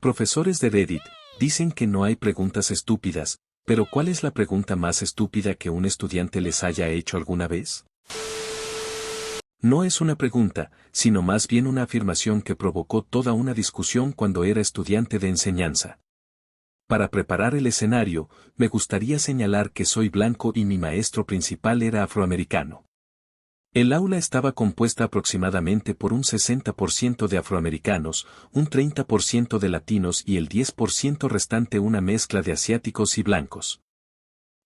Profesores de Reddit dicen que no hay preguntas estúpidas, pero ¿cuál es la pregunta más estúpida que un estudiante les haya hecho alguna vez? No es una pregunta, sino más bien una afirmación que provocó toda una discusión cuando era estudiante de enseñanza. Para preparar el escenario, me gustaría señalar que soy blanco y mi maestro principal era afroamericano. El aula estaba compuesta aproximadamente por un 60% de afroamericanos, un 30% de latinos y el 10% restante una mezcla de asiáticos y blancos.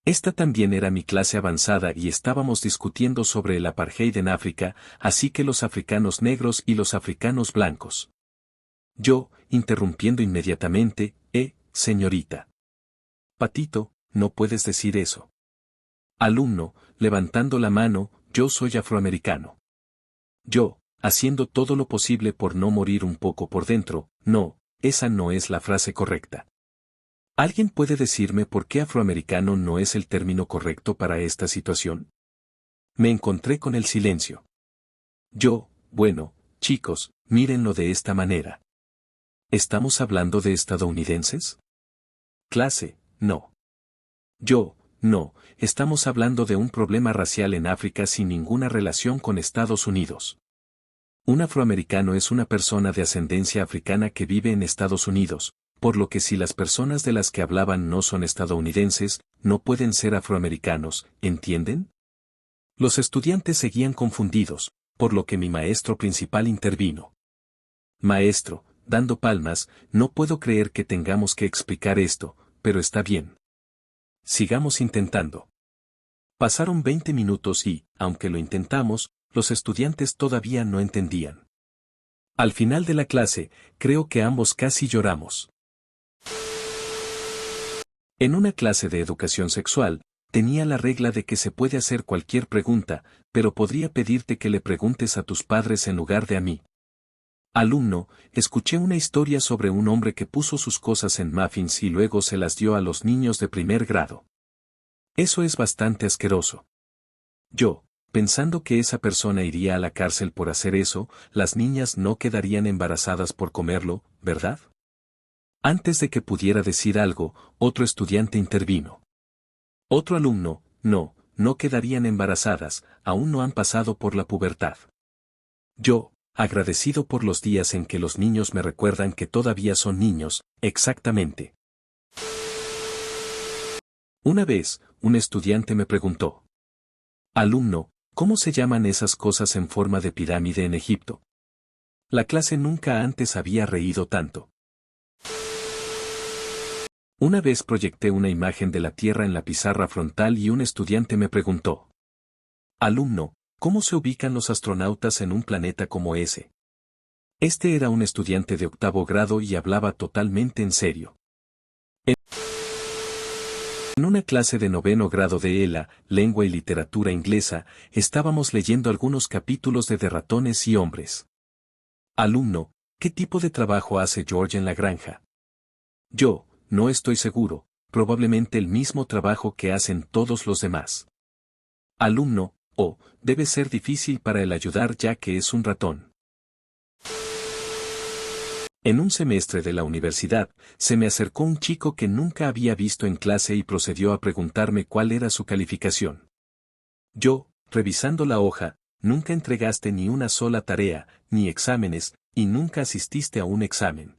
Esta también era mi clase avanzada y estábamos discutiendo sobre el apartheid en África, así que los africanos negros y los africanos blancos. Yo, interrumpiendo inmediatamente, señorita Patito, no puedes decir eso. Alumno, levantando la mano, yo soy afroamericano. Yo, haciendo todo lo posible por no morir un poco por dentro, no, esa no es la frase correcta. ¿Alguien puede decirme por qué afroamericano no es el término correcto para esta situación? Me encontré con el silencio. Yo, bueno, chicos, mírenlo de esta manera. ¿Estamos hablando de estadounidenses? Clase, no. Yo, no, estamos hablando de un problema racial en África sin ninguna relación con Estados Unidos. Un afroamericano es una persona de ascendencia africana que vive en Estados Unidos, por lo que si las personas de las que hablaban no son estadounidenses, no pueden ser afroamericanos, ¿entienden? Los estudiantes seguían confundidos, por lo que mi maestro principal intervino. Maestro, dando palmas, no puedo creer que tengamos que explicar esto, pero está bien. Sigamos intentando. Pasaron 20 minutos y, aunque lo intentamos, los estudiantes todavía no entendían. Al final de la clase, creo que ambos casi lloramos. En una clase de educación sexual, tenía la regla de que se puede hacer cualquier pregunta, pero podría pedirte que le preguntes a tus padres en lugar de a mí. Alumno, escuché una historia sobre un hombre que puso sus cosas en muffins y luego se las dio a los niños de primer grado. Eso es bastante asqueroso. Yo, pensando que esa persona iría a la cárcel por hacer eso, las niñas no quedarían embarazadas por comerlo, ¿verdad? Antes de que pudiera decir algo, otro estudiante intervino. Otro alumno, no quedarían embarazadas, aún no han pasado por la pubertad. Yo, agradecido por los días en que los niños me recuerdan que todavía son niños, exactamente. Una vez, un estudiante me preguntó. Alumno, ¿cómo se llaman esas cosas en forma de pirámide en Egipto? La clase nunca antes había reído tanto. Una vez proyecté una imagen de la Tierra en la pizarra frontal y un estudiante me preguntó. Alumno, ¿cómo se ubican los astronautas en un planeta como ese? Este era un estudiante de 8º grado y hablaba totalmente en serio. En una clase de 9º grado de ELA, lengua y literatura inglesa, estábamos leyendo algunos capítulos de Ratones y hombres. Alumno, ¿qué tipo de trabajo hace George en la granja? Yo, no estoy seguro, probablemente el mismo trabajo que hacen todos los demás. Alumno, debe ser difícil para él ayudar ya que es un ratón. En un semestre de la universidad, se me acercó un chico que nunca había visto en clase y procedió a preguntarme cuál era su calificación. Yo, revisando la hoja, nunca entregaste ni una sola tarea, ni exámenes, y nunca asististe a un examen.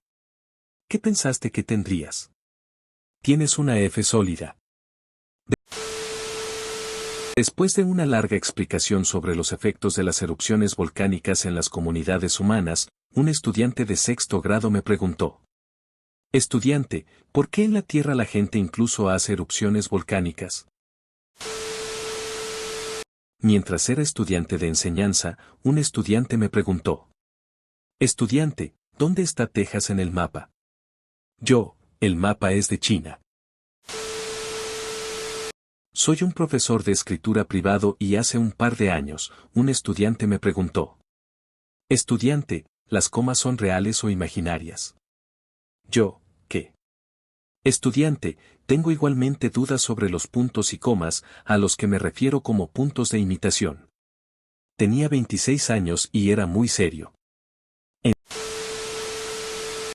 ¿Qué pensaste que tendrías? Tienes una F sólida. Después de una larga explicación sobre los efectos de las erupciones volcánicas en las comunidades humanas, un estudiante de 6º grado me preguntó. Estudiante, ¿por qué en la Tierra la gente incluso hace erupciones volcánicas? Mientras era estudiante de enseñanza, un estudiante me preguntó. Estudiante, ¿dónde está Texas en el mapa? Yo, el mapa es de China. Soy un profesor de escritura privado y hace un par de años, un estudiante me preguntó. Estudiante, ¿las comas son reales o imaginarias? Yo, ¿qué? Estudiante, tengo igualmente dudas sobre los puntos y comas, a los que me refiero como puntos de imitación. Tenía 26 años y era muy serio.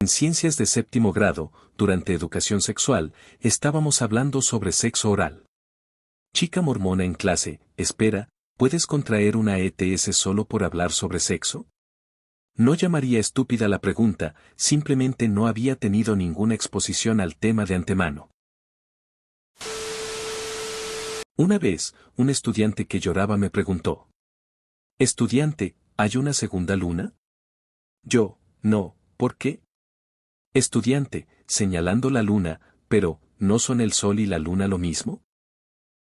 En ciencias de séptimo grado, durante educación sexual, estábamos hablando sobre sexo oral. Chica mormona en clase, espera, ¿puedes contraer una ETS solo por hablar sobre sexo? No llamaría estúpida la pregunta, simplemente no había tenido ninguna exposición al tema de antemano. Una vez, un estudiante que lloraba me preguntó: «Estudiante, ¿hay una segunda luna?» Yo, no, ¿por qué? Estudiante, señalando la luna, pero, ¿no son el sol y la luna lo mismo?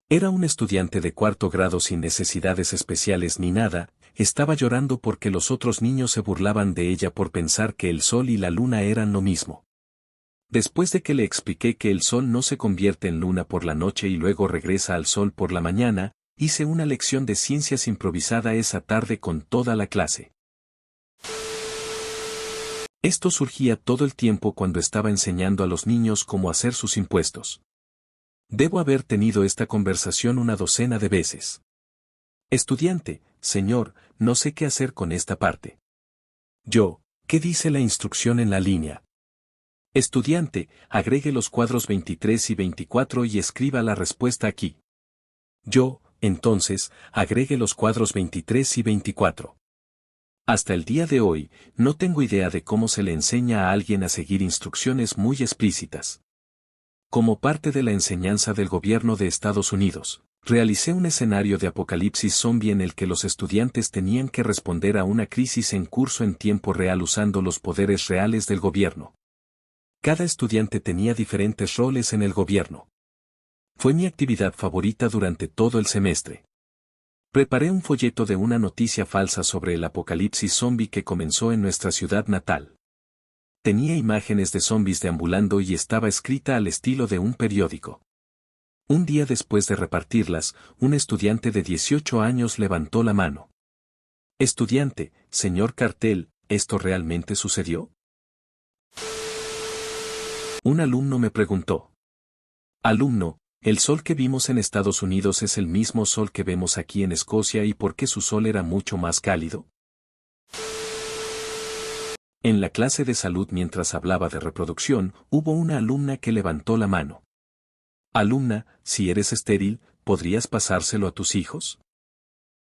Era un estudiante de cuarto grado sin necesidades especiales ni nada, estaba llorando porque los otros niños se burlaban de ella por pensar que el sol y la luna eran lo mismo. Después de que le expliqué que el sol no se convierte en luna por la noche y luego regresa al sol por la mañana, hice una lección de ciencias improvisada esa tarde con toda la clase. Esto surgía todo el tiempo cuando estaba enseñando a los niños cómo hacer sus impuestos. Debo haber tenido esta conversación una docena de veces. Estudiante, señor, no sé qué hacer con esta parte. Yo, ¿qué dice la instrucción en la línea? Estudiante, agregue los cuadros 23 y 24 y escriba la respuesta aquí. Yo, entonces, agregue los cuadros 23 y 24. Hasta el día de hoy, no tengo idea de cómo se le enseña a alguien a seguir instrucciones muy explícitas. Como parte de la enseñanza del gobierno de Estados Unidos, realicé un escenario de apocalipsis zombie en el que los estudiantes tenían que responder a una crisis en curso en tiempo real usando los poderes reales del gobierno. Cada estudiante tenía diferentes roles en el gobierno. Fue mi actividad favorita durante todo el semestre. Preparé un folleto de una noticia falsa sobre el apocalipsis zombie que comenzó en nuestra ciudad natal. Tenía imágenes de zombies deambulando y estaba escrita al estilo de un periódico. Un día después de repartirlas, un estudiante de 18 años levantó la mano. Estudiante, señor Cartel, ¿esto realmente sucedió? Un alumno me preguntó. Alumno, ¿el sol que vimos en Estados Unidos es el mismo sol que vemos aquí en Escocia y por qué su sol era mucho más cálido? En la clase de salud mientras hablaba de reproducción, hubo una alumna que levantó la mano. Alumna, si eres estéril, ¿podrías pasárselo a tus hijos?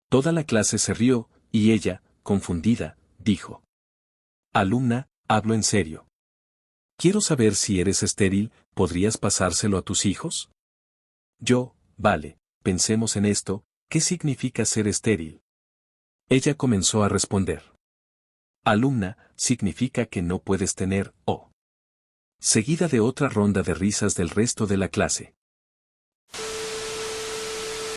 Toda la clase se rió, y ella, confundida, dijo. Alumna, hablo en serio. Quiero saber si eres estéril, ¿podrías pasárselo a tus hijos? Yo, vale, pensemos en esto, ¿qué significa ser estéril? Ella comenzó a responder. Alumna, significa que no puedes tener, o. Seguida de otra ronda de risas del resto de la clase.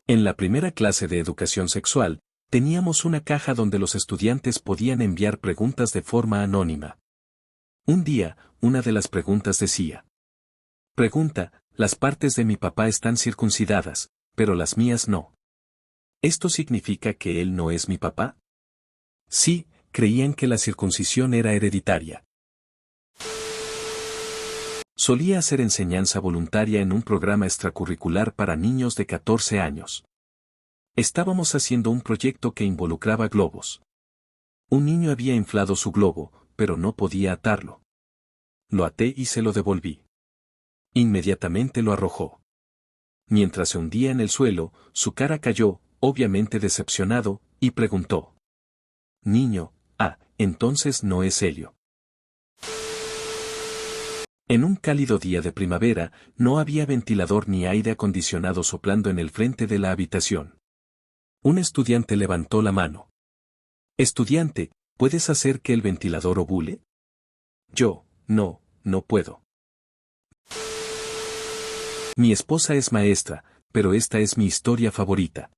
En la primera clase de educación sexual, teníamos una caja donde los estudiantes podían enviar preguntas de forma anónima. Un día, una de las preguntas decía. Pregunta, las partes de mi papá están circuncidadas, pero las mías no. ¿Esto significa que él no es mi papá? Sí, creían que la circuncisión era hereditaria. Solía hacer enseñanza voluntaria en un programa extracurricular para niños de 14 años. Estábamos haciendo un proyecto que involucraba globos. Un niño había inflado su globo, pero no podía atarlo. Lo até y se lo devolví. Inmediatamente lo arrojó. Mientras se hundía en el suelo, su cara cayó, obviamente decepcionado, y preguntó. Niño, entonces no es helio. En un cálido día de primavera, no había ventilador ni aire acondicionado soplando en el frente de la habitación. Un estudiante levantó la mano. Estudiante, ¿puedes hacer que el ventilador ovule? Yo, no puedo. Mi esposa es maestra, pero esta es mi historia favorita.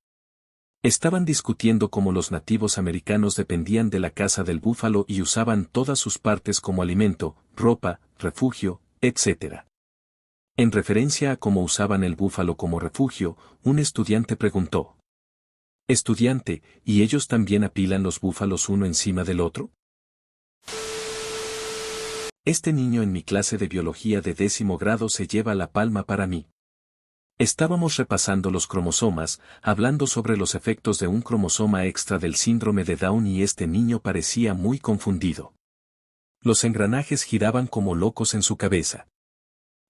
Estaban discutiendo cómo los nativos americanos dependían de la caza del búfalo y usaban todas sus partes como alimento, ropa, refugio, etc. En referencia a cómo usaban el búfalo como refugio, un estudiante preguntó. Estudiante, ¿y ellos también apilan los búfalos uno encima del otro? Este niño en mi clase de biología de 10º grado se lleva la palma para mí. Estábamos repasando los cromosomas, hablando sobre los efectos de un cromosoma extra del síndrome de Down y este niño parecía muy confundido. Los engranajes giraban como locos en su cabeza.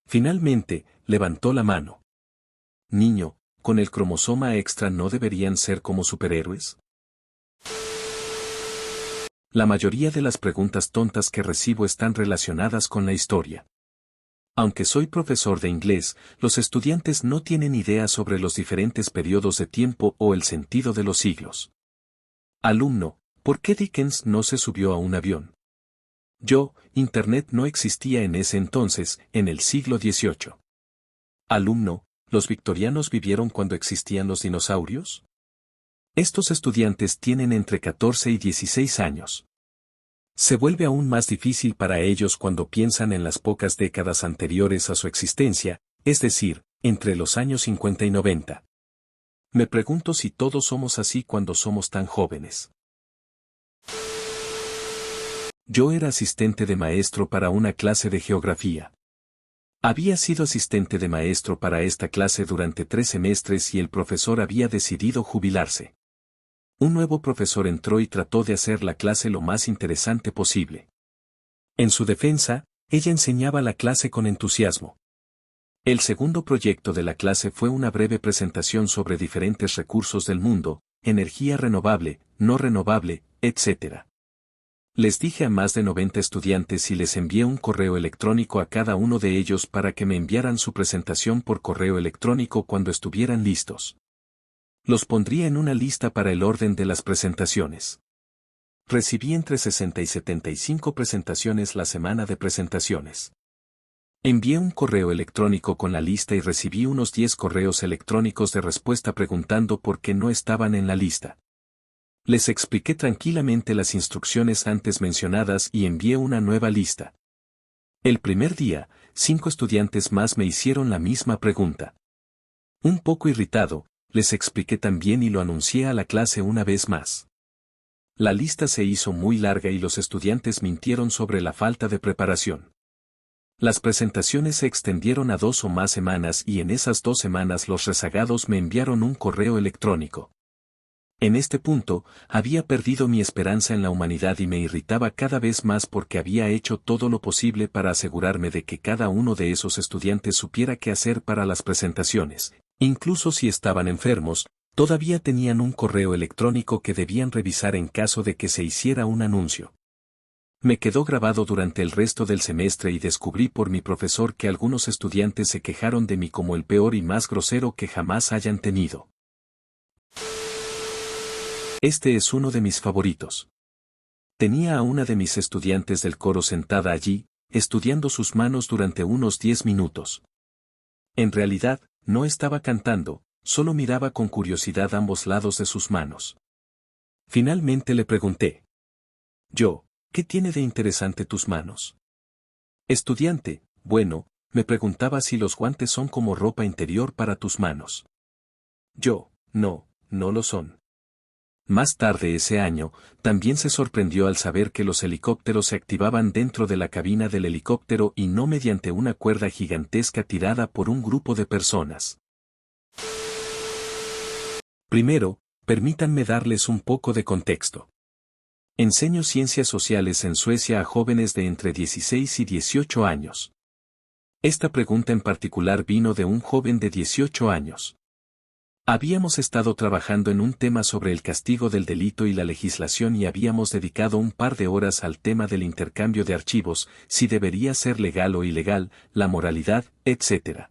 Finalmente, levantó la mano. Niño, ¿con el cromosoma extra no deberían ser como superhéroes? La mayoría de las preguntas tontas que recibo están relacionadas con la historia. Aunque soy profesor de inglés, los estudiantes no tienen idea sobre los diferentes periodos de tiempo o el sentido de los siglos. Alumno, ¿por qué Dickens no se subió a un avión? Yo, Internet no existía en ese entonces, en el siglo XVIII. Alumno, ¿los victorianos vivieron cuando existían los dinosaurios? Estos estudiantes tienen entre 14 y 16 años. Se vuelve aún más difícil para ellos cuando piensan en las pocas décadas anteriores a su existencia, es decir, entre los años 50 y 90. Me pregunto si todos somos así cuando somos tan jóvenes. Yo era asistente de maestro para una clase de geografía. Había sido asistente de maestro para esta clase durante 3 semestres y el profesor había decidido jubilarse. Un nuevo profesor entró y trató de hacer la clase lo más interesante posible. En su defensa, ella enseñaba la clase con entusiasmo. El segundo proyecto de la clase fue una breve presentación sobre diferentes recursos del mundo, energía renovable, no renovable, etc. Les dije a más de 90 estudiantes y les envié un correo electrónico a cada uno de ellos para que me enviaran su presentación por correo electrónico cuando estuvieran listos. Los pondría en una lista para el orden de las presentaciones. Recibí entre 60 y 75 presentaciones la semana de presentaciones. Envié un correo electrónico con la lista y recibí unos 10 correos electrónicos de respuesta preguntando por qué no estaban en la lista. Les expliqué tranquilamente las instrucciones antes mencionadas y envié una nueva lista. El primer día, 5 estudiantes más me hicieron la misma pregunta. Un poco irritado, les expliqué también y lo anuncié a la clase una vez más. La lista se hizo muy larga y los estudiantes mintieron sobre la falta de preparación. Las presentaciones se extendieron a 2 o más semanas y en esas 2 semanas los rezagados me enviaron un correo electrónico. En este punto, había perdido mi esperanza en la humanidad y me irritaba cada vez más porque había hecho todo lo posible para asegurarme de que cada uno de esos estudiantes supiera qué hacer para las presentaciones. Incluso si estaban enfermos, todavía tenían un correo electrónico que debían revisar en caso de que se hiciera un anuncio. Me quedó grabado durante el resto del semestre y descubrí por mi profesor que algunos estudiantes se quejaron de mí como el peor y más grosero que jamás hayan tenido. Este es uno de mis favoritos. Tenía a una de mis estudiantes del coro sentada allí, estudiando sus manos durante unos 10 minutos. En realidad, no estaba cantando, solo miraba con curiosidad ambos lados de sus manos. Finalmente le pregunté. ¿Qué tiene de interesante tus manos? Estudiante, bueno, me preguntaba si los guantes son como ropa interior para tus manos. No lo son. Más tarde ese año, también se sorprendió al saber que los helicópteros se activaban dentro de la cabina del helicóptero y no mediante una cuerda gigantesca tirada por un grupo de personas. Primero, permítanme darles un poco de contexto. Enseño ciencias sociales en Suecia a jóvenes de entre 16 y 18 años. Esta pregunta en particular vino de un joven de 18 años. Habíamos estado trabajando en un tema sobre el castigo del delito y la legislación y habíamos dedicado un par de horas al tema del intercambio de archivos, si debería ser legal o ilegal, la moralidad, etc.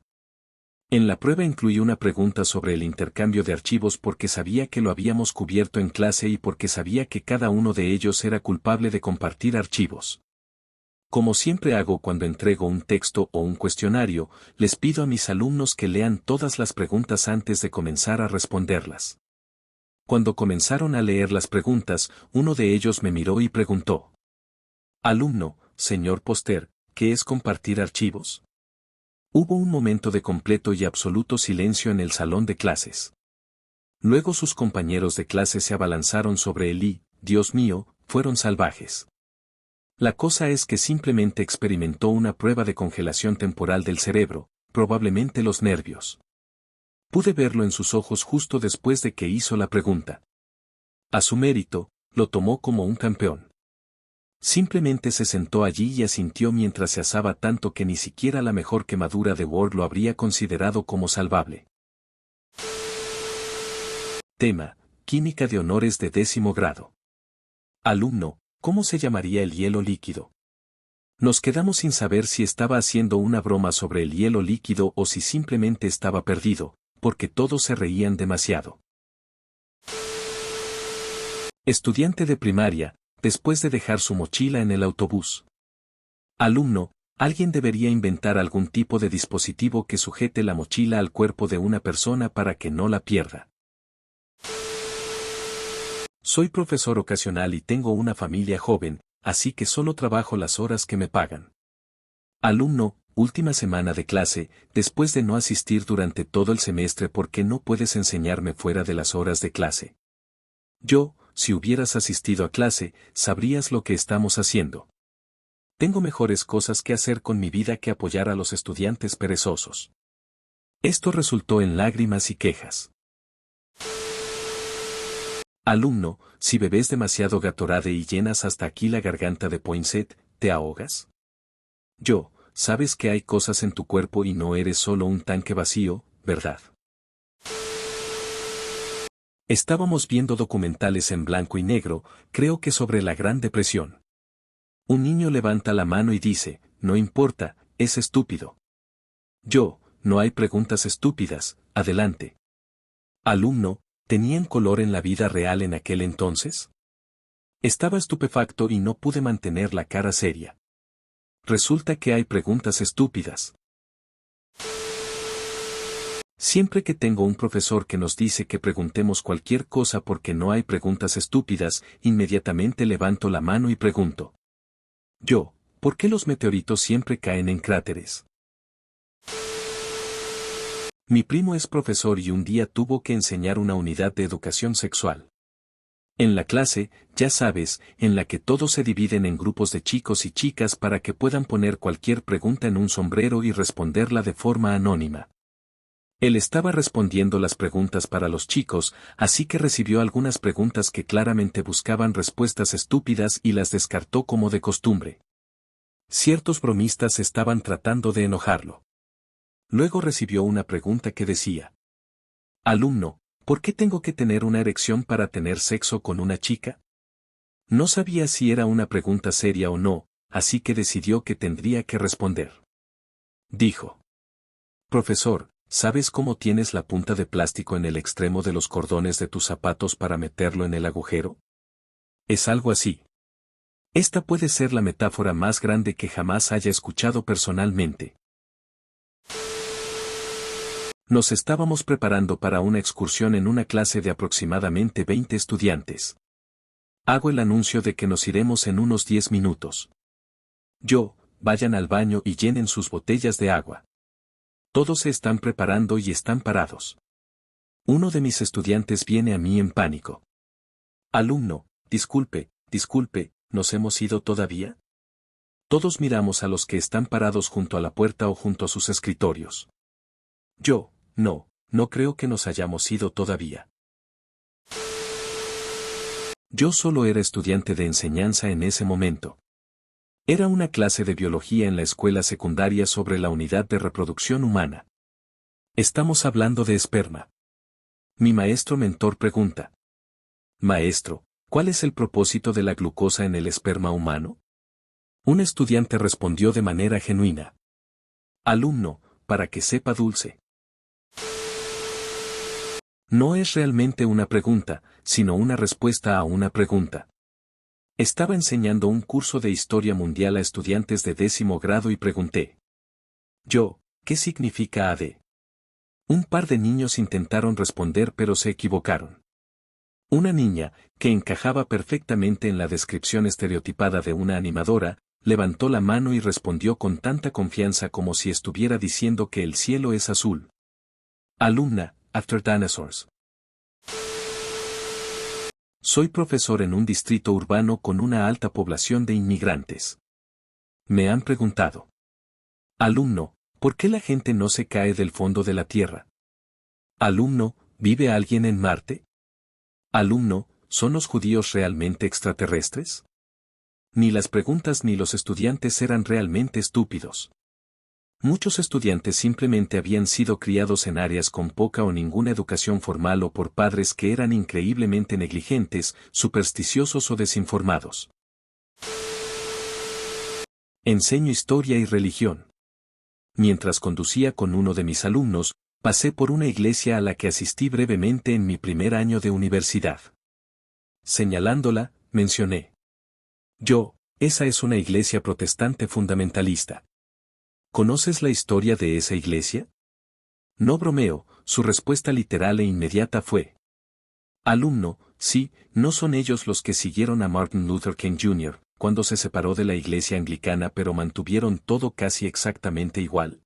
En la prueba incluí una pregunta sobre el intercambio de archivos porque sabía que lo habíamos cubierto en clase y porque sabía que cada uno de ellos era culpable de compartir archivos. Como siempre hago cuando entrego un texto o un cuestionario, les pido a mis alumnos que lean todas las preguntas antes de comenzar a responderlas. Cuando comenzaron a leer las preguntas, uno de ellos me miró y preguntó. Alumno, señor Poster, ¿qué es compartir archivos? Hubo un momento de completo y absoluto silencio en el salón de clases. Luego sus compañeros de clase se abalanzaron sobre él y, Dios mío, fueron salvajes. La cosa es que simplemente experimentó una prueba de congelación temporal del cerebro, probablemente los nervios. Pude verlo en sus ojos justo después de que hizo la pregunta. A su mérito, lo tomó como un campeón. Simplemente se sentó allí y asintió mientras se asaba tanto que ni siquiera la mejor quemadura de Ward lo habría considerado como salvable. Tema: Química de honores de 10º grado. Alumno: ¿cómo se llamaría el hielo líquido? Nos quedamos sin saber si estaba haciendo una broma sobre el hielo líquido o si simplemente estaba perdido, porque todos se reían demasiado. Estudiante de primaria, después de dejar su mochila en el autobús. Alumno: alguien debería inventar algún tipo de dispositivo que sujete la mochila al cuerpo de una persona para que no la pierda. Soy profesor ocasional y tengo una familia joven, así que solo trabajo las horas que me pagan. Alumno: última semana de clase, después de no asistir durante todo el semestre, ¿por qué no puedes enseñarme fuera de las horas de clase? Yo: si hubieras asistido a clase, sabrías lo que estamos haciendo. Tengo mejores cosas que hacer con mi vida que apoyar a los estudiantes perezosos. Esto resultó en lágrimas y quejas. Alumno: si bebes demasiado Gatorade y llenas hasta aquí la garganta de Poinsett, ¿te ahogas? Yo: sabes que hay cosas en tu cuerpo y no eres solo un tanque vacío, ¿verdad? Estábamos viendo documentales en blanco y negro, creo que sobre la Gran Depresión. Un niño levanta la mano y dice: no importa, es estúpido. Yo: no hay preguntas estúpidas, adelante. Alumno: ¿tenían color en la vida real en aquel entonces? Estaba estupefacto y no pude mantener la cara seria. Resulta que hay preguntas estúpidas. Siempre que tengo un profesor que nos dice que preguntemos cualquier cosa porque no hay preguntas estúpidas, inmediatamente levanto la mano y pregunto. Yo: ¿por qué los meteoritos siempre caen en cráteres? Mi primo es profesor y un día tuvo que enseñar una unidad de educación sexual. En la clase, ya sabes, en la que todos se dividen en grupos de chicos y chicas para que puedan poner cualquier pregunta en un sombrero y responderla de forma anónima. Él estaba respondiendo las preguntas para los chicos, así que recibió algunas preguntas que claramente buscaban respuestas estúpidas y las descartó como de costumbre. Ciertos bromistas estaban tratando de enojarlo. Luego recibió una pregunta que decía: alumno, ¿por qué tengo que tener una erección para tener sexo con una chica? No sabía si era una pregunta seria o no, así que decidió que tendría que responder. Dijo: profesor, ¿sabes cómo tienes la punta de plástico en el extremo de los cordones de tus zapatos para meterlo en el agujero? Es algo así. Esta puede ser la metáfora más grande que jamás haya escuchado personalmente. Nos estábamos preparando para una excursión en una clase de aproximadamente 20 estudiantes. Hago el anuncio de que nos iremos en unos 10 minutos. Yo: vayan al baño y llenen sus botellas de agua. Todos se están preparando y están parados. Uno de mis estudiantes viene a mí en pánico. Alumno: disculpe, ¿nos hemos ido todavía? Todos miramos a los que están parados junto a la puerta o junto a sus escritorios. Yo: no creo que nos hayamos ido todavía. Yo solo era estudiante de enseñanza en ese momento. Era una clase de biología en la escuela secundaria sobre la unidad de reproducción humana. Estamos hablando de esperma. Mi maestro mentor pregunta: maestro, ¿cuál es el propósito de la glucosa en el esperma humano? Un estudiante respondió de manera genuina: alumno, para que sepa dulce. No es realmente una pregunta, sino una respuesta a una pregunta. Estaba enseñando un curso de historia mundial a estudiantes de 10º grado y pregunté: yo, ¿qué significa AD? Un par de niños intentaron responder pero se equivocaron. Una niña, que encajaba perfectamente en la descripción estereotipada de una animadora, levantó la mano y respondió con tanta confianza como si estuviera diciendo que el cielo es azul. Alumna: after dinosaurs. Soy profesor en un distrito urbano con una alta población de inmigrantes. Me han preguntado: alumno, ¿por qué la gente no se cae del fondo de la Tierra? Alumno: ¿vive alguien en Marte? Alumno: ¿son los judíos realmente extraterrestres? Ni las preguntas ni los estudiantes eran realmente estúpidos. Muchos estudiantes simplemente habían sido criados en áreas con poca o ninguna educación formal o por padres que eran increíblemente negligentes, supersticiosos o desinformados. Enseño historia y religión. Mientras conducía con uno de mis alumnos, pasé por una iglesia a la que asistí brevemente en mi primer año de universidad. Señalándola, mencioné: esa es una iglesia protestante fundamentalista. ¿Conoces la historia de esa iglesia? No bromeo, su respuesta literal e inmediata fue: alumno, sí, no son ellos los que siguieron a Martin Luther King Jr., cuando se separó de la iglesia anglicana, pero mantuvieron todo casi exactamente igual.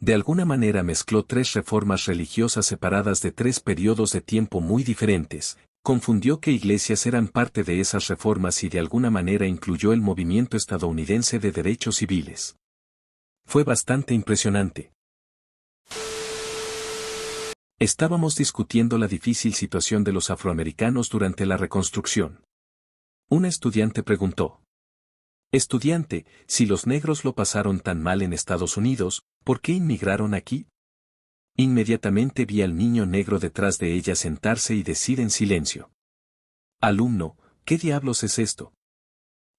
De alguna manera mezcló tres reformas religiosas separadas de tres periodos de tiempo muy diferentes, confundió que iglesias eran parte de esas reformas y de alguna manera incluyó el movimiento estadounidense de derechos civiles. Fue bastante impresionante. Estábamos discutiendo la difícil situación de los afroamericanos durante la Reconstrucción. Una estudiante preguntó: estudiante, si los negros lo pasaron tan mal en Estados Unidos, ¿por qué inmigraron aquí? Inmediatamente vi al niño negro detrás de ella sentarse y decir en silencio: alumno, ¿qué diablos es esto?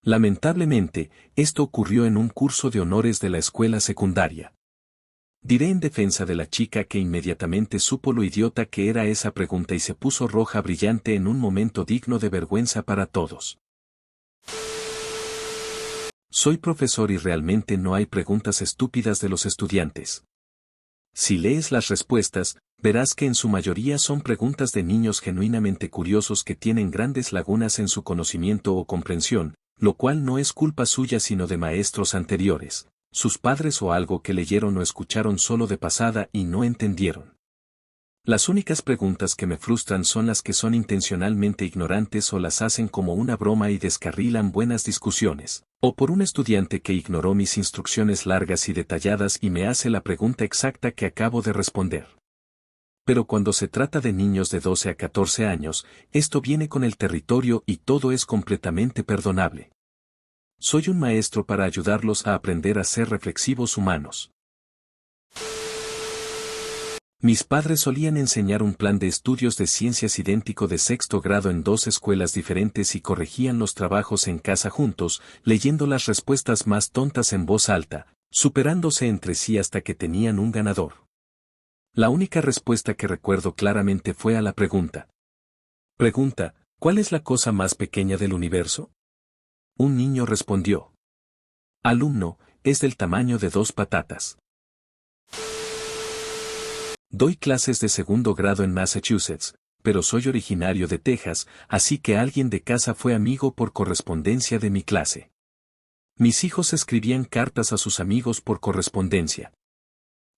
Lamentablemente, esto ocurrió en un curso de honores de la escuela secundaria. Diré en defensa de la chica que inmediatamente supo lo idiota que era esa pregunta y se puso roja brillante en un momento digno de vergüenza para todos. Soy profesor y realmente no hay preguntas estúpidas de los estudiantes. Si lees las respuestas, verás que en su mayoría son preguntas de niños genuinamente curiosos que tienen grandes lagunas en su conocimiento o comprensión, lo cual no es culpa suya sino de maestros anteriores, sus padres o algo que leyeron o escucharon solo de pasada y no entendieron. Las únicas preguntas que me frustran son las que son intencionalmente ignorantes o las hacen como una broma y descarrilan buenas discusiones, o por un estudiante que ignoró mis instrucciones largas y detalladas y me hace la pregunta exacta que acabo de responder. Pero cuando se trata de niños de 12 a 14 años, esto viene con el territorio y todo es completamente perdonable. Soy un maestro para ayudarlos a aprender a ser reflexivos humanos. Mis padres solían enseñar un plan de estudios de ciencias idéntico de sexto grado en dos escuelas diferentes y corregían los trabajos en casa juntos, leyendo las respuestas más tontas en voz alta, superándose entre sí hasta que tenían un ganador. La única respuesta que recuerdo claramente fue a la pregunta: ¿cuál es la cosa más pequeña del universo? Un niño respondió: alumno, es del tamaño de 2 patatas. Doy clases de segundo grado en Massachusetts, pero soy originario de Texas, así que alguien de casa fue amigo por correspondencia de mi clase. Mis hijos escribían cartas a sus amigos por correspondencia.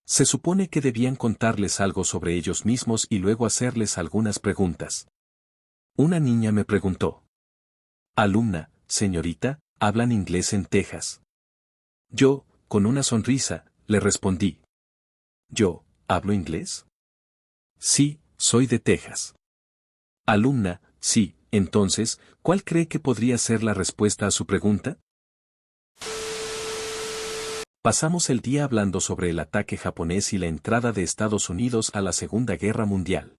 Se supone que debían contarles algo sobre ellos mismos y luego hacerles algunas preguntas. Una niña me preguntó: alumna, señorita, ¿hablan inglés en Texas? Yo, con una sonrisa, le respondí: ¿hablo inglés? Sí, soy de Texas. Alumna, sí, entonces, ¿cuál cree que podría ser la respuesta a su pregunta? Pasamos el día hablando sobre el ataque japonés y la entrada de Estados Unidos a la Segunda Guerra Mundial.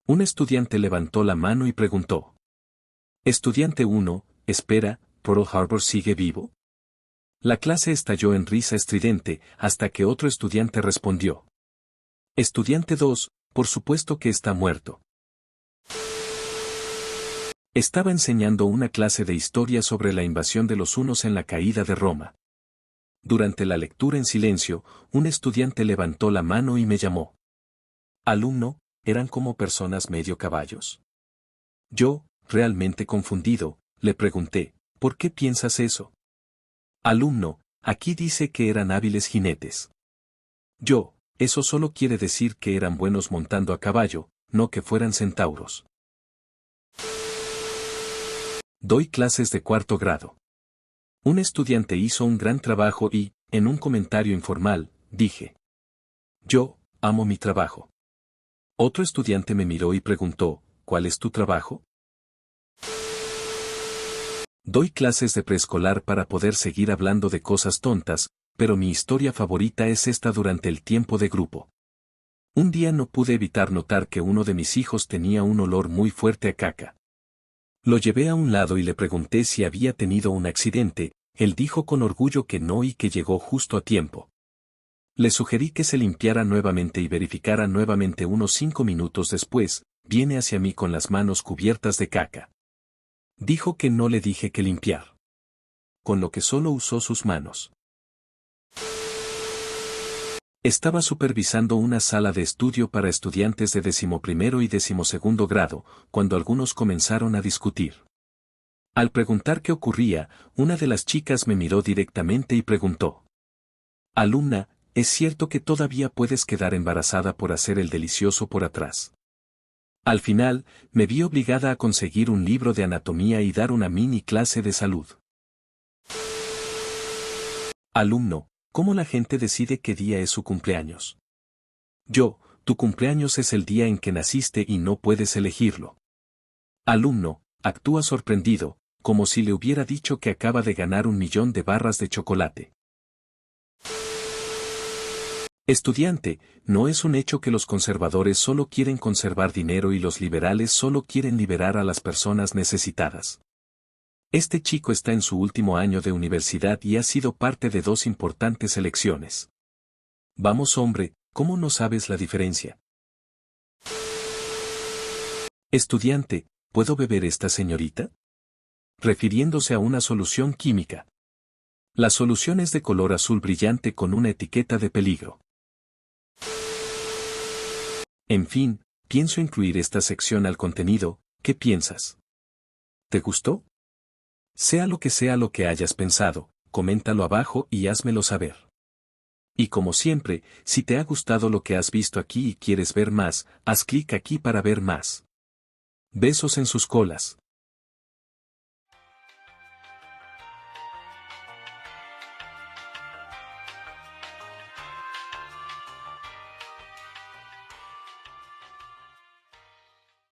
Un estudiante levantó la mano y preguntó: Estudiante 1, espera, ¿Pearl Harbor sigue vivo? La clase estalló en risa estridente, hasta que otro estudiante respondió: Estudiante 2, por supuesto que está muerto. Estaba enseñando una clase de historia sobre la invasión de los hunos en la caída de Roma. Durante la lectura en silencio, un estudiante levantó la mano y me llamó. Alumno, ¿eran como personas medio caballos? Yo, realmente confundido, le pregunté, ¿por qué piensas eso? Alumno, aquí dice que eran hábiles jinetes. Eso solo quiere decir que eran buenos montando a caballo, no que fueran centauros. Doy clases de cuarto grado. Un estudiante hizo un gran trabajo y, en un comentario informal, dije: Yo, amo mi trabajo. Otro estudiante me miró y preguntó: ¿Cuál es tu trabajo? Doy clases de preescolar para poder seguir hablando de cosas tontas, pero mi historia favorita es esta durante el tiempo de grupo. Un día no pude evitar notar que uno de mis hijos tenía un olor muy fuerte a caca. Lo llevé a un lado y le pregunté si había tenido un accidente. Él dijo con orgullo que no y que llegó justo a tiempo. Le sugerí que se limpiara nuevamente y verificara nuevamente. Unos 5 minutos después, viene hacia mí con las manos cubiertas de caca. Dijo que no le dije que limpiar. Con lo que solo usó sus manos. Estaba supervisando una sala de estudio para estudiantes de 11º y 12º grado, cuando algunos comenzaron a discutir. Al preguntar qué ocurría, una de las chicas me miró directamente y preguntó: «Alumna, ¿es cierto que todavía puedes quedar embarazada por hacer el delicioso por atrás?». Al final, me vi obligada a conseguir un libro de anatomía y dar una mini clase de salud. Alumno: ¿cómo la gente decide qué día es su cumpleaños? Yo: tu cumpleaños es el día en que naciste y no puedes elegirlo. Alumno: actúa sorprendido, como si le hubiera dicho que acaba de ganar 1.000.000 de barras de chocolate. Estudiante: no es un hecho que los conservadores solo quieren conservar dinero y los liberales solo quieren liberar a las personas necesitadas. Este chico está en su último año de universidad y ha sido parte de 2 importantes elecciones. Vamos hombre, ¿cómo no sabes la diferencia? Estudiante: ¿puedo beber esta señorita? Refiriéndose a una solución química. La solución es de color azul brillante con una etiqueta de peligro. En fin, pienso incluir esta sección al contenido. ¿Qué piensas? ¿Te gustó? Sea lo que hayas pensado, coméntalo abajo y házmelo saber. Y como siempre, si te ha gustado lo que has visto aquí y quieres ver más, haz clic aquí para ver más. Besos en sus colas.